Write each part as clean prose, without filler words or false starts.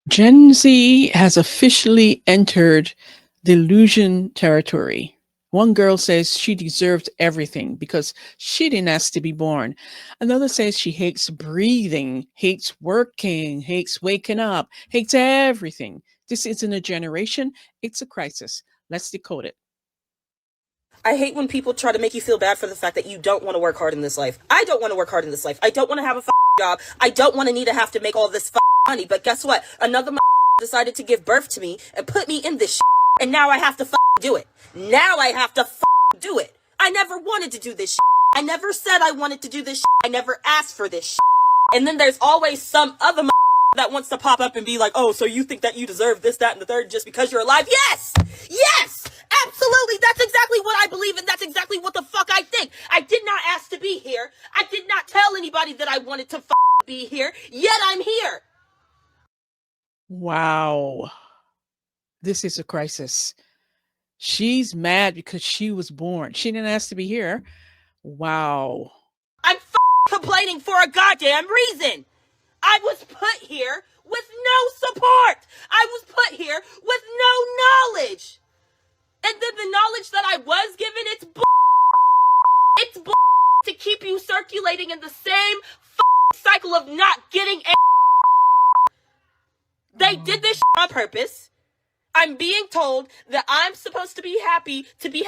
Gen Z has officially entered delusion territory. One girl says she deserved everything because she didn't ask to be born. Another says she hates breathing, hates working, hates waking up, hates everything. This isn't a generation, it's a crisis. Let's decode it. I hate when people try to make you feel bad for the fact that you don't want to work hard in this life. I don't want to work hard in this life. I don't want to have a job. I don't want to need to have to make all this money. But guess what? Another decided to give birth to me and put me in this and now I have to do it. Now I have to do it. I never wanted to do this. I never said I wanted to do this. I never asked for this. And then there's always some other that wants to pop up and be like, oh, so you think that you deserve this, that, and the third just because you're alive? Yes! Yes! Absolutely! That's exactly what I believe, and that's exactly what the fuck I think. I did not ask to be here. I did not tell anybody that I wanted to be here, yet I'm here. Wow. This is a crisis. She's mad because she was born. She didn't ask to be here. Wow. I'm complaining for a goddamn reason. I was put here with no support. I was put here with no knowledge. And then the knowledge that I was given, it's it's to keep you circulating in the same cycle of not getting a. They did this on purpose. I'm being told that I'm supposed to be happy to be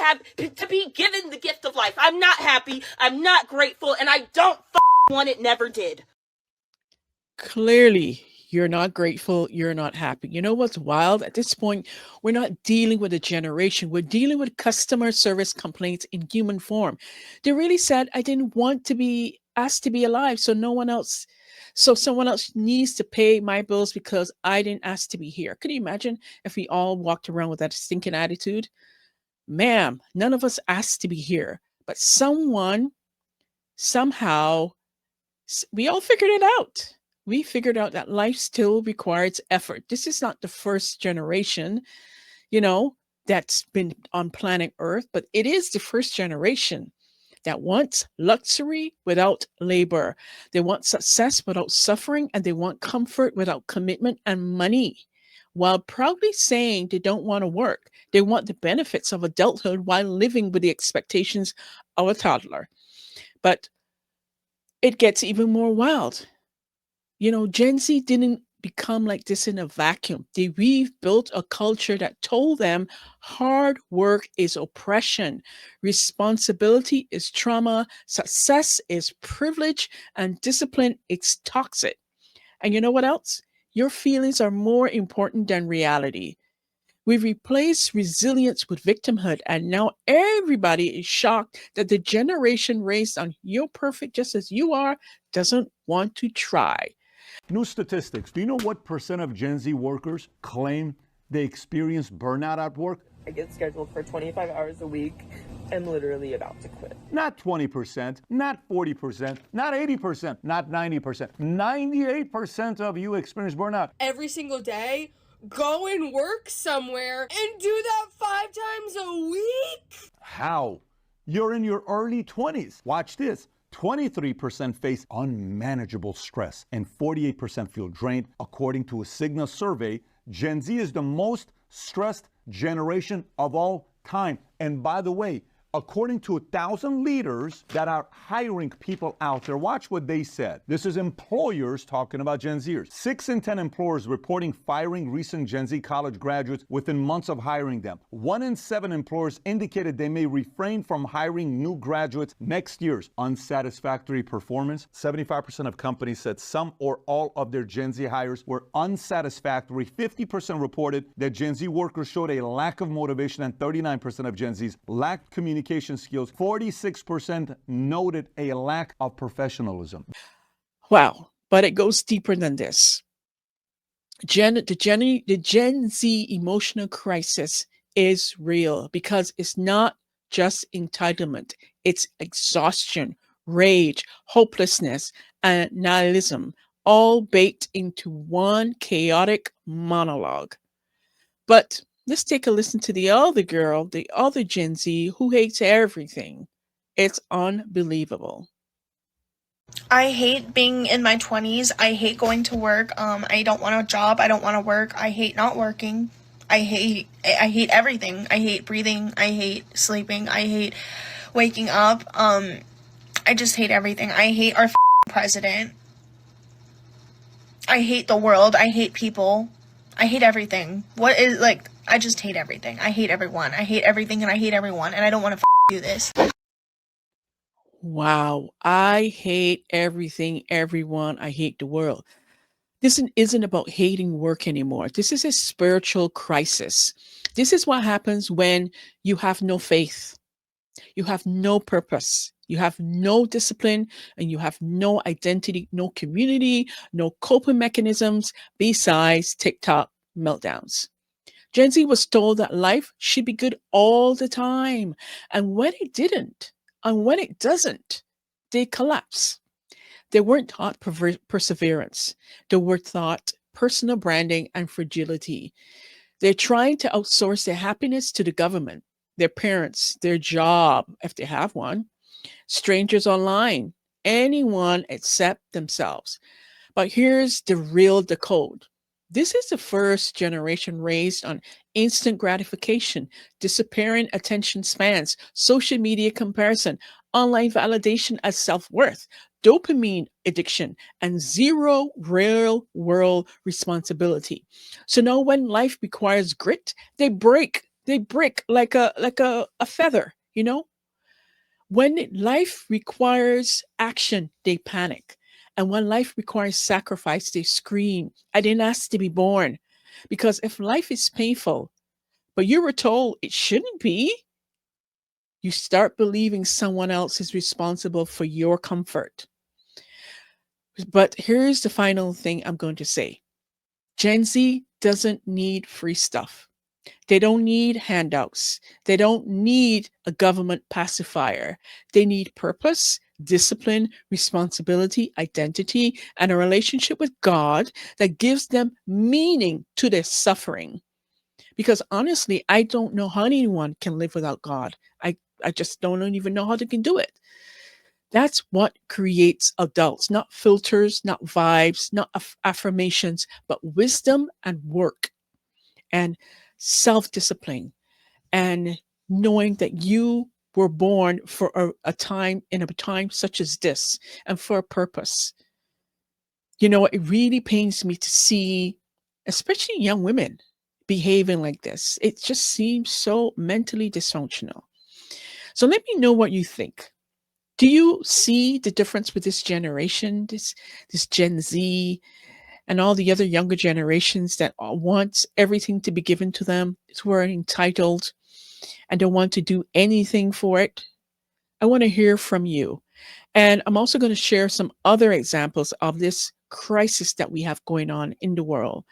given the gift of life. I'm not happy. I'm not grateful, and I don't want it. Never did. Clearly, you're not grateful. You're not happy. You know what's wild? At this point, we're not dealing with a generation. We're dealing with customer service complaints in human form. They really said, I didn't want to be asked to be alive. So someone else needs to pay my bills because I didn't ask to be here. Could you imagine if we all walked around with that stinking attitude? Ma'am, none of us asked to be here, but somehow, we all figured it out. We figured out that life still requires effort. This is not the first generation, you know, that's been on planet Earth, but it is the first generation that wants luxury without labor. They want success without suffering, and they want comfort without commitment and money. While proudly saying they don't want to work, they want the benefits of adulthood while living with the expectations of a toddler. But it gets even more wild. Gen Z didn't become like this in a vacuum. We've built a culture that told them hard work is oppression, responsibility is trauma, success is privilege, and discipline is toxic. And you know what else? Your feelings are more important than reality. We've replaced resilience with victimhood, and now everybody is shocked that the generation raised on you're perfect just as you are doesn't want to try. New statistics. Do you know what percent of Gen Z workers claim they experience burnout at work? I get scheduled for 25 hours a week. I'm literally about to quit. Not 20%, not 40%, not 80%, not 90%. 98% of you experience burnout. Every single day, go and work somewhere and do that 5 times a week? How? You're in your early 20s. Watch this. 23% face unmanageable stress and 48% feel drained. According to a Cigna survey, Gen Z is the most stressed generation of all time. And by the way, according to 1,000 leaders that are hiring people out there, watch what they said. This is employers talking about Gen Zers. 6 in 10 employers reporting firing recent Gen Z college graduates within months of hiring them. 1 in 7 employers indicated they may refrain from hiring new graduates next year's unsatisfactory performance. 75% of companies said some or all of their Gen Z hires were unsatisfactory. 50% reported that Gen Z workers showed a lack of motivation, and 39% of Gen Zs lacked communication skills. 46% noted a lack of professionalism. Wow, but it goes deeper than this. The Gen Z emotional crisis is real because it's not just entitlement, it's exhaustion, rage, hopelessness, and nihilism, all baked into one chaotic monologue. But let's take a listen to the other girl, the other Gen Z who hates everything. It's unbelievable. I hate being in my 20s. I hate going to work. I don't want a job. I don't want to work. I hate not working. I hate everything. I hate breathing. I hate sleeping. I hate waking up. I just hate everything. I hate our president. I hate the world. I hate people. I hate everything. I just hate everything. I hate everyone. I hate everything and I hate everyone, and I don't want to do this. Wow. I hate everything, everyone. I hate the world. This isn't about hating work anymore. This is a spiritual crisis. This is what happens when you have no faith, you have no purpose, you have no discipline, and you have no identity, no community, no coping mechanisms besides TikTok meltdowns. Gen Z was told that life should be good all the time. And when it didn't, and when it doesn't, they collapse. They weren't taught perseverance. They were taught personal branding and fragility. They're trying to outsource their happiness to the government, their parents, their job, if they have one, strangers online, anyone except themselves. But here's the code. This is the first generation raised on instant gratification, disappearing attention spans, social media comparison, online validation as self worth, dopamine addiction, and zero real world responsibility. So now when life requires grit, they break. They break like a feather, you know? When life requires action, they panic. And when life requires sacrifice, they scream, I didn't ask to be born. Because if life is painful, but you were told it shouldn't be, you start believing someone else is responsible for your comfort. But here's the final thing I'm going to say. Gen Z doesn't need free stuff. They don't need handouts. They don't need a government pacifier. They need purpose, discipline, responsibility, identity, and a relationship with God that gives them meaning to their suffering. Because honestly, I don't know how anyone can live without God. I just don't even know how they can do it. That's what creates adults, not filters, not vibes, not affirmations, but wisdom and work and self discipline and knowing that you were born for a time in a time such as this and for a purpose. You know, it really pains me to see, especially young women, behaving like this. It just seems so mentally dysfunctional. So let me know what you think. Do you see the difference with this generation, this Gen Z, and all the other younger generations that want everything to be given to them, who are entitled and don't want to do anything for it? I want to hear from you. And I'm also going to share some other examples of this crisis that we have going on in the world.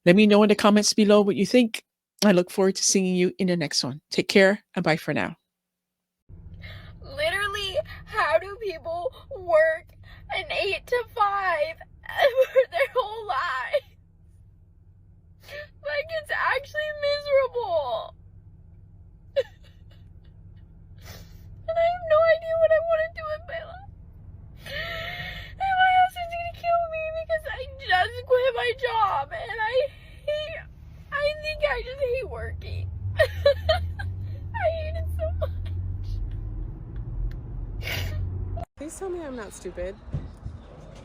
Let me know in the comments below what you think. I look forward to seeing you in the next one. Take care and bye for now. Literally, how do people work an 8 to 5 for their whole life? Like, it's actually miserable. And I have no idea what I want to do with my life. And my husband's gonna kill me because I just quit my job. And I think I just hate working. I hate it so much. Please tell me I'm not stupid.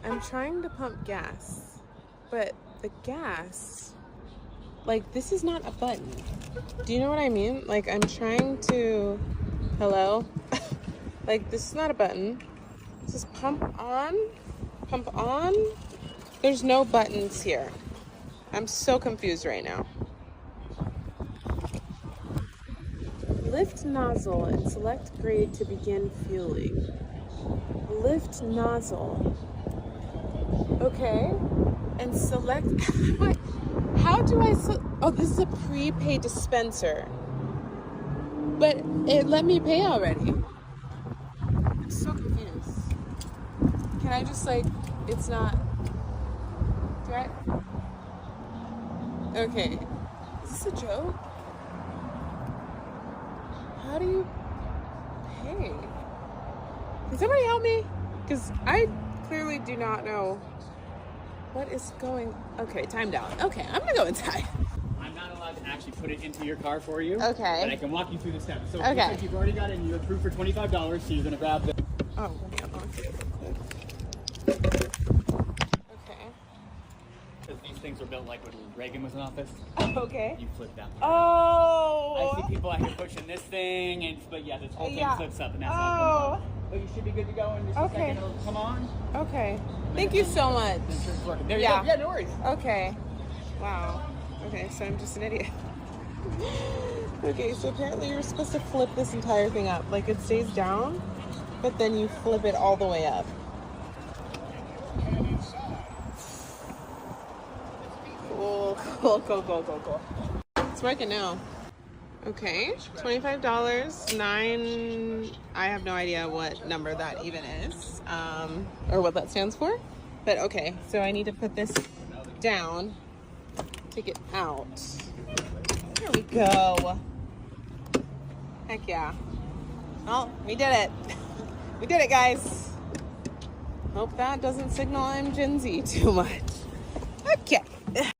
I'm trying to pump gas, but the gas, like, this is not a button. Do you know what I mean? Like, I'm trying to, hello? Like, this is not a button. This is pump on, pump on. There's no buttons here. I'm so confused right now. Lift nozzle and select grade to begin fueling. Lift nozzle. Okay. And select. How do I? Oh, this is a prepaid dispenser. But it let me pay already. I'm so confused. Can I just, like, it's not. Do I? Okay. Is this a joke? How do you pay? Can somebody help me? Because I clearly do not know what is going. Okay, time down. Okay, I'm gonna go inside. I'm not allowed to actually put it into your car for you. Okay. But I can walk you through the steps. So Okay. it looks like you've already got it and you're approved for $25, so you're gonna grab the Oh, let me unlock it real quick. Okay. because these things were built like when Reagan was in office. Okay. You flip that one. Oh. I see people out here pushing this thing, but yeah, this whole thing Yeah. flips up and that's how it comes Oh. on. But you should be good to go in just a Okay. second. It'll come on. Okay. Thank you so much. I'm sure it's working. There you Yeah. go. Yeah, no worries. Okay. Wow. Okay, so I'm just an idiot. Okay, so apparently you're supposed to flip this entire thing up. Like it stays down, but then you flip it all the way up. Cool. It's working now. Okay, $25, 9, I have no idea what number that even is, or what that stands for. But okay, so I need to put this down, take it out. There we go. Heck yeah. Well, we did it. We did it, guys. Hope that doesn't signal I'm Gen Z too much. Okay.